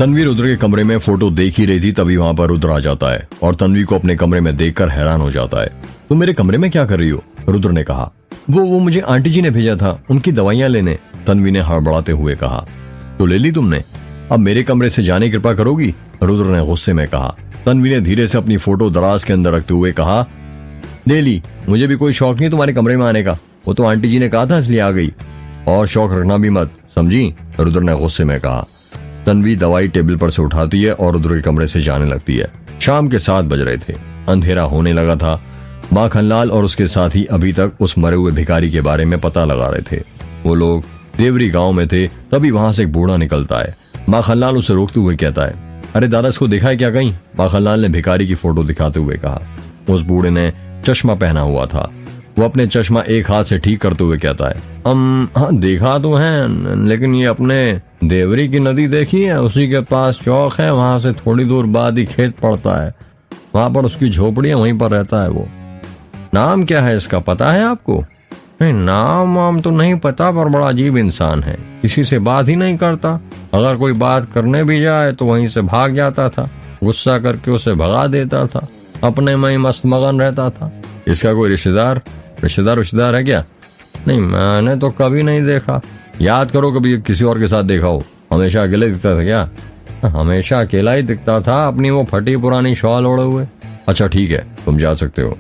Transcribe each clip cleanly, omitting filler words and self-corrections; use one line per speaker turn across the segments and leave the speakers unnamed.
तन्वी रुद्र के कमरे में फोटो देख ही रही थी, तभी वहाँ पर रुद्र आ जाता है और तन्वी को अपने कमरे में देखकर हैरान हो जाता है। तुम मेरे कमरे में क्या कर रही हो? रुद्र ने कहा। वो मुझे आंटी जी ने भेजा था उनकी दवाइयां लेने, तन्वी ने हड़बड़ाते हुए कहा। तो ले ली तुमने? अब मेरे कमरे से जाने की कृपा करोगी? रुद्र ने गुस्से में कहा। तन्वी ने धीरे से अपनी फोटो दराज के अंदर रखते हुए कहा, ले ली, मुझे भी कोई शौक नहीं तुम्हारे कमरे में आने का, वो तो आंटी जी ने कहा था इसलिए आ गई, और शौक रखना भी मत, समझी? रुद्र ने गुस्से में कहा। तन्वी दवाई टेबल पर से उठाती है और रुद्र के कमरे से जाने लगती है। शाम के 7 बज रहे थे, अंधेरा होने लगा था। माखनलाल और उसके साथी अभी तक उस मरे हुए भिखारी के बारे में पता लगा रहे थे। वो लोग देवरी गांव में थे, तभी वहां से एक बूढ़ा निकलता है। माखनलाल उसे रोकते हुए कहता है, अरे दादा, इसको देखा है क्या कहीं? माखनलाल ने भिखारी की फोटो दिखाते हुए कहा। उस बूढ़े ने चश्मा पहना हुआ था। वो अपने चश्मा एक हाथ से ठीक करते हुए कहता है, हाँ देखा तो है, लेकिन ये अपने देवरी की नदी देखी है, उसी के पास चौक है, वहां से थोड़ी दूर बाद ही खेत पड़ता है, वहां पर उसकी झोपड़ी है, वहीं पर रहता है वो। नाम क्या है इसका, पता है आपको? नहीं, नाम तो नहीं पता, पर बड़ा अजीब इंसान है, किसी से बात ही नहीं करता, अगर कोई बात करने भी जाए तो वहीं से भाग जाता था, गुस्सा करके उसे भगा देता था, अपने में ही मस्त मगन रहता था। इसका कोई रिश्तेदार है क्या? नहीं, मैंने तो कभी नहीं देखा। याद करो कभी किसी और के साथ देखा हो। हमेशा अकेले दिखता था क्या? हमेशा अकेला ही दिखता था, अपनी वो फटी पुरानी शॉल ओढ़े हुए। अच्छा ठीक है, तुम जा सकते हो।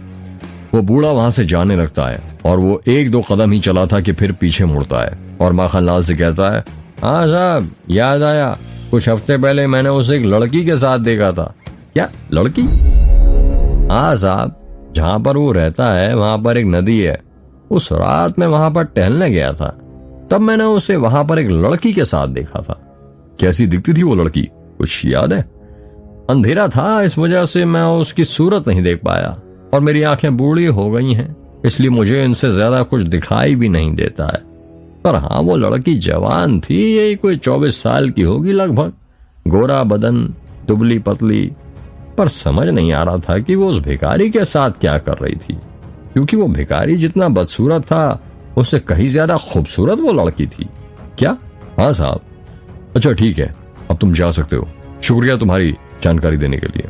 वो बूढ़ा वहां से जाने लगता है और वो 1-2 कदम ही चला था कि फिर पीछे मुड़ता है और माखनलाल से कहता है, हाँ साहब, याद आया, कुछ हफ्ते पहले मैंने उसे एक लड़की के साथ देखा था। क्या लड़की? हाँ साहब, जहाँ पर वो रहता है वहां पर एक नदी है, उस रात में वहां पर टहलने गया था, तब मैंने उसे वहां पर एक लड़की के साथ देखा था। कैसी दिखती थी वो लड़की, कुछ याद है? अंधेरा था, इस वजह से मैं उसकी सूरत नहीं देख पाया, और मेरी आंखें बूढ़ी हो गई हैं, इसलिए मुझे इनसे ज्यादा कुछ दिखाई भी नहीं देता है। पर हाँ, वो लड़की जवान थी, यही कोई 24 साल की होगी लगभग, गोरा बदन, दुबली पतली, पर समझ नहीं आ रहा था कि वो उस भिखारी के साथ क्या कर रही थी, क्योंकि वो भिखारी जितना बदसूरत था, उससे कहीं ज्यादा खूबसूरत वो लड़की थी। क्या? हाँ साहब। अच्छा ठीक है, अब तुम जा सकते हो। शुक्रिया तुम्हारी जानकारी देने के लिए।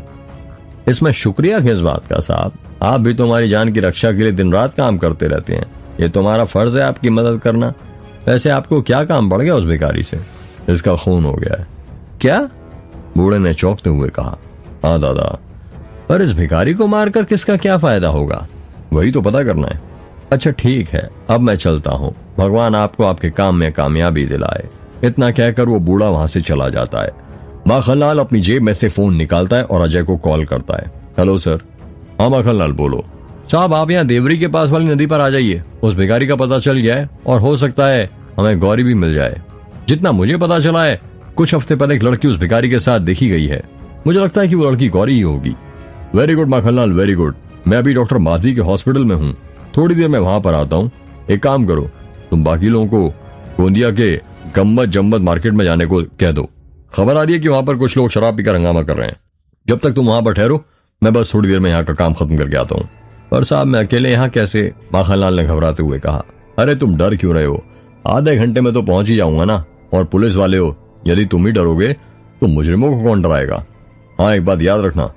इसमें शुक्रिया किस बात का साहब, आप भी तो हमारी जान की रक्षा के लिए दिन रात काम करते रहते हैं, ये तुम्हारा फर्ज है आपकी मदद करना। वैसे आपको क्या काम पड़ गया उस भिखारी से? इसका खून हो गया है। क्या? बूढ़े ने चौंकते हुए कहा। हाँ दादा, पर इस भिखारी को मारकर किसका क्या फायदा होगा, वही तो पता करना है। अच्छा ठीक है, अब मैं चलता हूँ, भगवान आपको आपके काम में कामयाबी दिलाए। इतना कहकर वो बूढ़ा वहां से चला जाता है। माखनलाल अपनी जेब में से फोन निकालता है और अजय को कॉल करता है। Hello sir. हाँ माखनलाल बोलो। साहब, आप यहाँ देवरी के पास वाली नदी पर आ जाइए, उस भिखारी का पता चल गया है और हो सकता है हमें गौरी भी मिल जाए। जितना मुझे पता चला है, कुछ हफ्ते पहले एक लड़की उस भिखारी के साथ देखी गई है, मुझे लगता है कि वो लड़की गौरी ही होगी। Very good Makhanlal, very good. मैं अभी डॉक्टर माधवी के हॉस्पिटल में हूँ, थोड़ी देर में वहां पर आता हूँ। एक काम करो, तुम बाकी लोगों को गोंदिया के गम्मत जम्मत मार्केट में जाने को कह दो। खबर आ रही है कि वहां पर कुछ लोग शराब पीकर हंगामा कर रहे हैं। जब तक तुम वहां पर ठहरो, मैं बस थोड़ी देर में यहाँ का काम खत्म करके आता हूँ। पर साहब, मैं अकेले यहाँ कैसे? माखनलाल ने घबराते हुए कहा। अरे तुम डर क्यों रहे हो, आधे घंटे में तो पहुंच ही जाऊंगा ना। और पुलिस वाले हो, यदि तुम ही डरोगे तो मुजरिमों को कौन डराएगा? हाँ, एक बात याद रखना,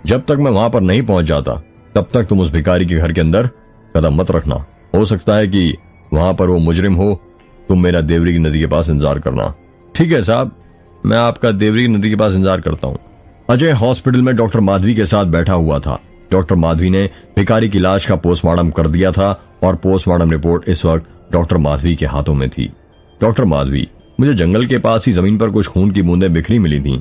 जब तक मैं वहां पर नहीं पहुंच जाता, तब तक तुम उस भिखारी के घर के अंदर कदम मत रखना। हो सकता है कि वहां पर वो मुजरिम हो। तुम मेरा देवरी की नदी के पास इंतजार करना। ठीक है साहब, मैं आपका देवरी की नदी के पास इंतजार करता हूँ। अजय हॉस्पिटल में डॉक्टर माधवी के साथ बैठा हुआ था। डॉक्टर माधवी ने भिखारी की लाश का पोस्टमार्टम कर दिया था और पोस्टमार्टम रिपोर्ट इस वक्त डॉक्टर माधवी के हाथों में थी। डॉक्टर माधवी, मुझे जंगल के पास ही जमीन पर कुछ खून की बूंदें बिखरी मिली थी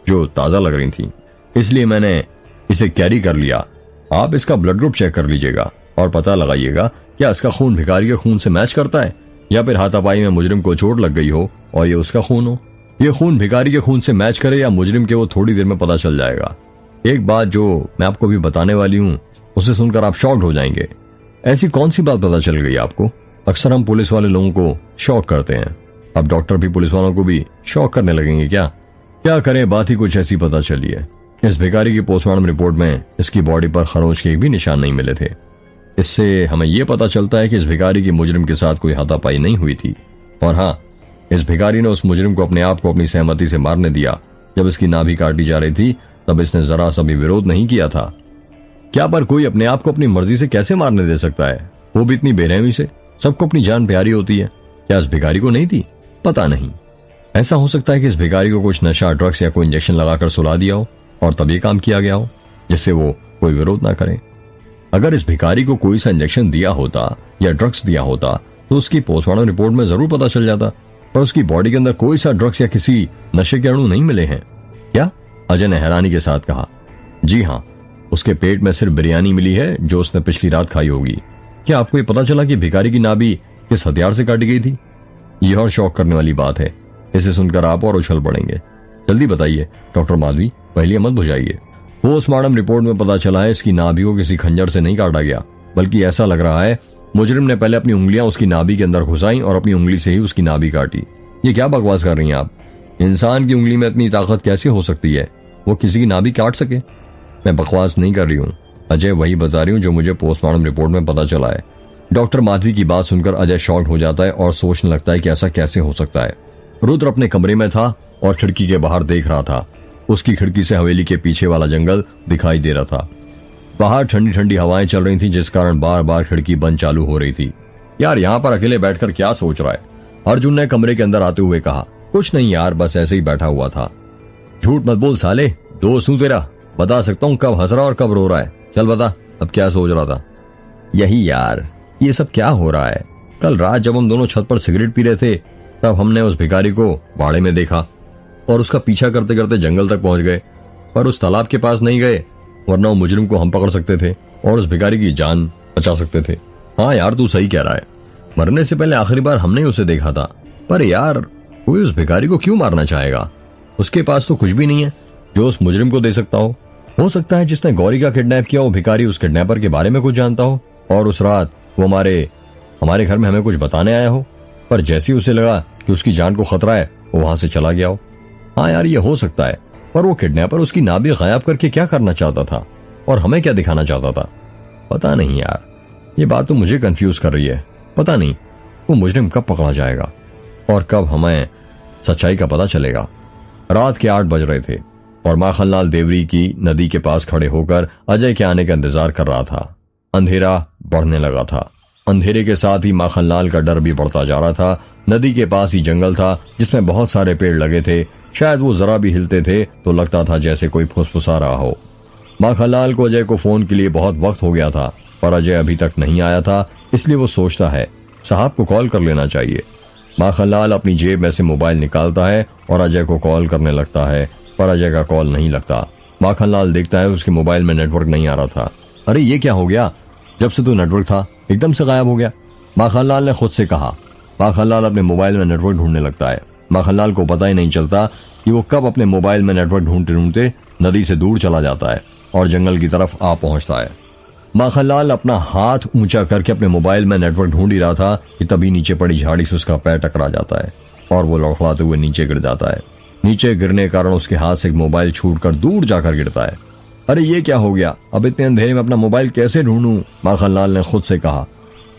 जो ताजा लग रही थी, इसलिए मैंने इसे कैरी कर लिया। आप इसका ब्लड ग्रुप चेक कर लीजिएगा और पता लगाइएगा क्या इसका खून भिखारी के खून से मैच करता है या फिर हाथापाई में मुजरिम को चोट लग गई हो और ये उसका खून हो। ये खून भिखारी के खून से मैच करे या मुजरिम के, वो थोड़ी देर में पता चल जाएगा। एक बात जो मैं आपको भी बताने वाली हूँ, उसे सुनकर आप शॉक्ड हो जाएंगे। ऐसी कौन सी बात पता चल गई आपको? अक्सर हम पुलिस वाले लोगों को शॉक करते हैं, अब डॉक्टर भी पुलिस वालों को भी शॉक करने लगेंगे क्या? क्या करें, बात ही कुछ ऐसी पता चली है। इस भिखारी की पोस्टमार्टम रिपोर्ट में इसकी बॉडी पर खरोंच के एक भी निशान नहीं मिले थे। इससे हमें यह पता चलता है कि इस भिखारी की मुजरिम के साथ कोई हाथापाई नहीं हुई थी। और हाँ, इस भिखारी ने उस मुजरिम को अपने आप को अपनी सहमति से मारने दिया जब इसकी नाभि काटी जा रही थी तब इसने जरा सा भी विरोध नहीं किया था। क्या पर कोई अपने आप को अपनी मर्जी से कैसे मारने दे सकता है, वो भी इतनी बेरहमी से? सबको अपनी जान प्यारी होती है, क्या इस भिखारी को नहीं थी? पता नहीं। ऐसा हो सकता है कि इस भिखारी को कुछ नशा, ड्रग्स या कोई इंजेक्शन लगाकर सुला दिया हो और तब ये काम किया गया हो जिससे वो कोई विरोध ना करे। अगर इस भिखारी को कोई सा इंजेक्शन दिया होता या ड्रग्स दिया होता तो उसकी पोस्टमार्टम रिपोर्ट में जरूर पता चल जाता, पर उसकी बॉडी के अंदर कोई सा ड्रग्स या किसी नशे के अणु नहीं मिले हैं क्या? अजय ने हैरानी के साथ कहा। जी हाँ, उसके पेट में सिर्फ बिरयानी मिली है जो उसने पिछली रात खाई होगी। क्या आपको ये पता चला कि भिखारी की नाभि किस हथियार से काटी गई थी? यह और शौक करने वाली बात है, इसे सुनकर आप और उछल पड़ेंगे। जल्दी बताइए डॉक्टर माधवी, पहले मत बुझाइए। पोस्टमार्टम रिपोर्ट में पता चला है इसकी नाभि को किसी खंजर से नहीं काटा गया, बल्कि ऐसा लग रहा है मुजरिम ने पहले अपनी उंगलियां उसकी नाभि के अंदर घुसाई और अपनी उंगली से ही उसकी नाभि काटी। ये क्या बकवास कर रही हैं आप? इंसान की उंगली में इतनी ताकत कैसे हो सकती है वो किसी की नाभि काट सके? मैं बकवास नहीं कर रही हूँ अजय, वही बता रही हूँ जो मुझे पोस्टमार्टम रिपोर्ट में पता चला है। डॉक्टर माधवी की बात सुनकर अजय शॉक्ड हो जाता है और सोचने लगता है कि ऐसा कैसे हो सकता है। रुद्र अपने कमरे में था और खिड़की के बाहर देख रहा था। उसकी खिड़की से हवेली के पीछे वाला जंगल दिखाई दे रहा था। बाहर ठंडी ठंडी हवाएं चल रही थी जिस कारण बार बार खिड़की बंद चालू हो रही थी। यार यहाँ पर अकेले बैठकर क्या सोच रहा है? अर्जुन ने कमरे के अंदर आते हुए कहा। कुछ नहीं यार, बस ऐसे ही बैठा हुआ था। झूठ मत बोल साले, दोस्त हूं तेरा, बता सकता हूँ कब हंस रहा और कब रो रहा है। चल बता, अब क्या सोच रहा था? यही यार, ये सब क्या हो रहा है? कल रात जब हम दोनों छत पर सिगरेट पी रहे थे तब हमने उस भिखारी को बाड़े में देखा और उसका पीछा करते करते जंगल तक पहुंच गए, पर उस तालाब के पास नहीं गए, वरना वो मुजरिम को हम पकड़ सकते थे और उस भिखारी की जान बचा सकते थे। हाँ यार, तू सही कह रहा है, मरने से पहले आखिरी बार हमने उसे देखा था। पर यार, कोई उस भिखारी को क्यों मारना चाहेगा? उसके पास तो कुछ भी नहीं है जो उस मुजरिम को दे सकता हो सकता है जिसने गौरी का किडनैप किया वो भिखारी उस किडनैपर के बारे में कुछ जानता हो और उस रात वो हमारे घर में हमें कुछ बताने आया हो, पर जैसे ही उसे लगा कि उसकी जान को खतरा है वो वहां से चला गया हो। हाँ यार, ये हो सकता है, पर वो किडनैपर उसकी नाभि गायब करके क्या करना चाहता था और हमें क्या दिखाना चाहता था? पता नहीं यार, ये बात तो मुझे कंफ्यूज कर रही है। पता नहीं वो मुजरिम कब पकड़ा जाएगा और कब हमें सच्चाई का पता चलेगा। रात के 8 बज रहे थे और माखनलाल देवरी की नदी के पास खड़े होकर अजय के आने का इंतजार कर रहा था। अंधेरा बढ़ने लगा था। अंधेरे के साथ ही माखनलाल का डर भी बढ़ता जा रहा था। नदी के पास ही जंगल था जिसमें बहुत सारे पेड़ लगे थे। शायद वो जरा भी हिलते थे तो लगता था जैसे कोई फुसफुसा रहा हो। माखनलाल को अजय को फोन के लिए बहुत वक्त हो गया था, पर अजय अभी तक नहीं आया था, इसलिए वो सोचता है साहब को कॉल कर लेना चाहिए। माखनलाल अपनी जेब में से मोबाइल निकालता है और अजय को कॉल करने लगता है, पर अजय का कॉल नहीं लगता। माखनलाल देखता है उसके मोबाइल में नेटवर्क नहीं आ रहा था। अरे ये क्या हो गया, जब से तो नेटवर्क था एकदम से गायब हो गया, माखनलाल ने खुद से कहा। माखनलाल अपने मोबाइल में नेटवर्क ढूंढने लगता है। माखनलाल को पता ही नहीं चलता कि वो कब अपने मोबाइल में नेटवर्क ढूंढते ढूंढते नदी से दूर चला जाता है और जंगल की तरफ आ पहुंचता है। माखनलाल अपना हाथ ऊंचा करके अपने मोबाइल में नेटवर्क ढूंढ ही रहा था कि तभी नीचे पड़ी झाड़ी से उसका पैर टकरा जाता है और वो लड़खड़ाते हुए नीचे गिर जाता है। नीचे गिरने के कारण उसके हाथ से एक मोबाइल छूटकर दूर जाकर गिरता है। अरे ये क्या हो गया, अब इतने अंधेरे में अपना मोबाइल कैसे ढूंढूं? माखनलाल ने खुद से कहा।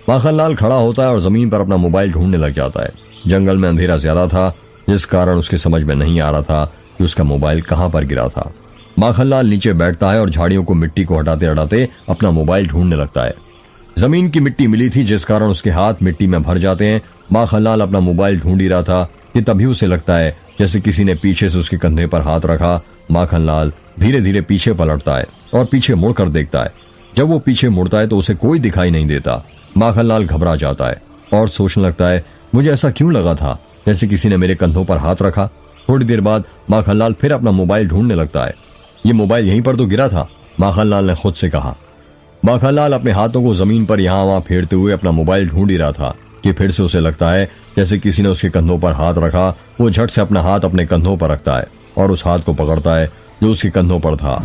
माखनलाल खड़ा होता है और जमीन पर अपना मोबाइल ढूंढने लग जाता है। जंगल में अंधेरा ज्यादा था जिस कारण उसके समझ में नहीं आ रहा था कि उसका मोबाइल कहां पर गिरा था। माखनलाल नीचे बैठता है और झाड़ियों को मिट्टी को हटाते हटाते अपना मोबाइल ढूंढने लगता है। जमीन की मिट्टी मिली थी जिस कारण उसके हाथ मिट्टी में भर जाते हैं। माखनलाल अपना मोबाइल ढूंढ ही रहा था कि तभी उसे लगता है जैसे किसी ने पीछे से उसके कंधे पर हाथ रखा। माखनलाल धीरे धीरे पीछे पलटता है और पीछे मुड़कर देखता है। जब वो पीछे मुड़ता है तो उसे कोई दिखाई नहीं देता। माखनलाल घबरा जाता है और सोचने लगता है मुझे ऐसा क्यों लगा था जैसे किसी ने मेरे कंधों पर हाथ रखा। थोड़ी देर बाद माखनलाल फिर अपना मोबाइल ढूंढने लगता है। ये मोबाइल यहीं पर तो गिरा था, माखनलाल ने खुद से कहा। माखनलाल अपने हाथों को जमीन पर यहाँ वहां फेरते हुए अपना मोबाइल ढूंढ ही रहा था कि फिर से उसे लगता है जैसे किसी ने उसके कंधों पर हाथ रखा। वो झट से अपना हाथ अपने कंधों पर रखता है और उस हाथ को पकड़ता है जो उसके कंधों पर था।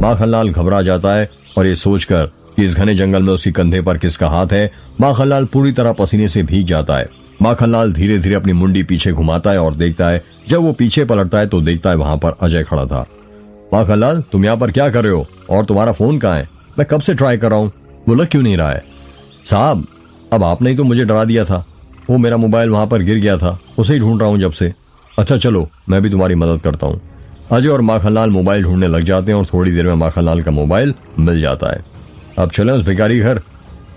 माखनलाल घबरा जाता है और ये सोचकर कि इस घने जंगल में उसके कंधे पर किसका हाथ है, माखनलाल पूरी तरह पसीने से भीग जाता है। माखनलाल धीरे धीरे अपनी मुंडी पीछे घुमाता है और देखता है। जब वो पीछे पलटता है तो देखता है वहां पर अजय खड़ा था। माखनलाल, तुम यहाँ पर क्या कर रहे हो और तुम्हारा फोन कहाँ है? मैं कब से ट्राई कर रहा हूँ, वो लग क्यों नहीं रहा है? साहब, अब आपने ही तो मुझे डरा दिया था। वो मेरा मोबाइल वहां पर गिर गया था, उसे ही ढूंढ रहा हूँ जब से। अच्छा चलो, मैं भी तुम्हारी मदद करता हूँ। अजय और माखनलाल मोबाइल ढूंढने लग जाते हैं और थोड़ी देर में माखनलाल का मोबाइल मिल जाता है। अब चलें उस भिखारी के घर,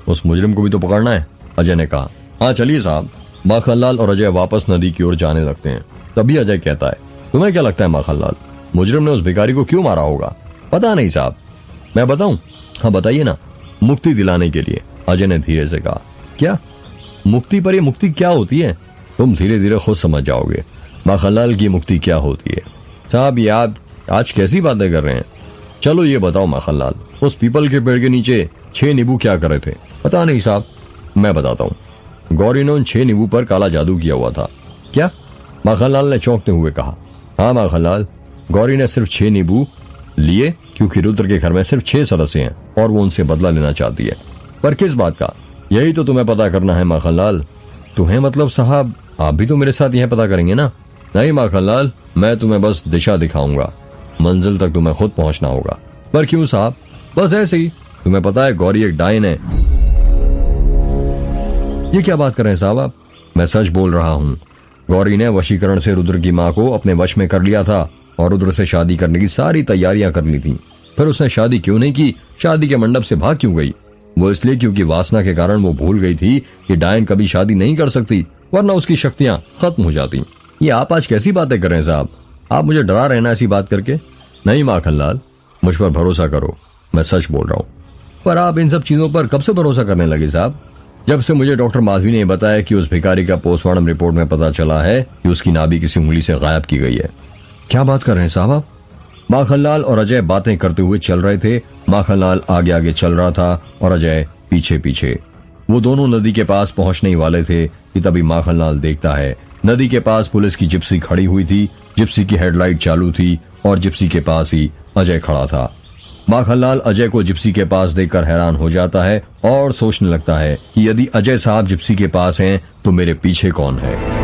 उस मुजरिम को भी तो पकड़ना है, अजय ने कहा। हाँ चलिए साहब। माखनलाल और अजय वापस नदी की ओर जाने लगते हैं। तभी अजय कहता है, तुम्हें क्या लगता है माखनलाल, मुजरिम ने उस भिखारी को क्यों मारा होगा? पता नहीं साहब। मैं बताऊं? हाँ बताइए ना। मुक्ति दिलाने के लिए, अजय ने धीरे से कहा। क्या मुक्ति? पर ये मुक्ति क्या होती है? तुम धीरे धीरे खुद समझ जाओगे माखनलाल की मुक्ति क्या होती है। साहब ये आप आज कैसी बातें कर रहे हैं? चलो ये बताओ माखनलाल, उस पीपल के पेड़ के नीचे 6 नींबू क्या कर रहे थे? पता नहीं साहब। मैं बताता हूँ। गौरी ने उन 6 नींबू पर काला जादू किया हुआ था। क्या? माखनलाल ने चौंकते हुए कहा। हाँ माखनलाल, गौरी ने सिर्फ 6 नींबू लिए क्योंकि रुद्र के घर में सिर्फ 6 सदस्य हैं और वो उनसे बदला लेना चाहती है। पर किस बात का? यही तो तुम्हें पता करना है माखनलाल। तुम्हें मतलब साहब, आप भी तो मेरे साथ यह पता करेंगे ना? नहीं माखनलाल, मैं तुम्हें बस दिशा दिखाऊंगा, मंजिल तक तुम्हें खुद पहुंचना होगा। पर क्यों साहब? बस ऐसे ही। तुम्हें पता है गौरी एक डायन है। ये क्या बात कर रहे हैं साहब आप? मैं सच बोल रहा हूँ। गौरी ने वशीकरण से रुद्र की माँ को अपने वश में कर लिया था और रुद्र से शादी करने की सारी तैयारियां कर ली थी। फिर उसने शादी क्यों नहीं की? शादी के मंडप से भाग क्यों गई? वो इसलिए क्योंकि वासना के कारण वो भूल गई थी कि डायन कभी शादी नहीं कर सकती, वरना उसकी शक्तियां खत्म हो जाती। ये आप आज कैसी बातें कर रहे हैं साहब? आप मुझे डरा रहे हैं ना ऐसी बात करके? नहीं माखनलाल, मुझ पर भरोसा करो, मैं सच बोल रहा हूँ। पर आप इन सब चीजों पर कब से भरोसा करने लगे साहब? जब से मुझे डॉक्टर माधवी ने बताया कि उस भिखारी का पोस्टमार्टम रिपोर्ट में पता चला है कि उसकी नाभि किसी उंगली से गायब की गई है। क्या बात कर रहे हैं साहब आप? माखनलाल और अजय बातें करते हुए चल रहे थे। माखनलाल आगे आगे चल रहा था और अजय पीछे पीछे। वो दोनों नदी के पास पहुंचने ही वाले थे कि तभी माखनलाल देखता है नदी के पास पुलिस की जिप्सी खड़ी हुई थी। जिप्सी की हेडलाइट चालू थी और जिप्सी के पास ही अजय खड़ा था। माखनलाल अजय को जिप्सी के पास देखकर हैरान हो जाता है और सोचने लगता है कि यदि अजय साहब जिप्सी के पास हैं तो मेरे पीछे कौन है।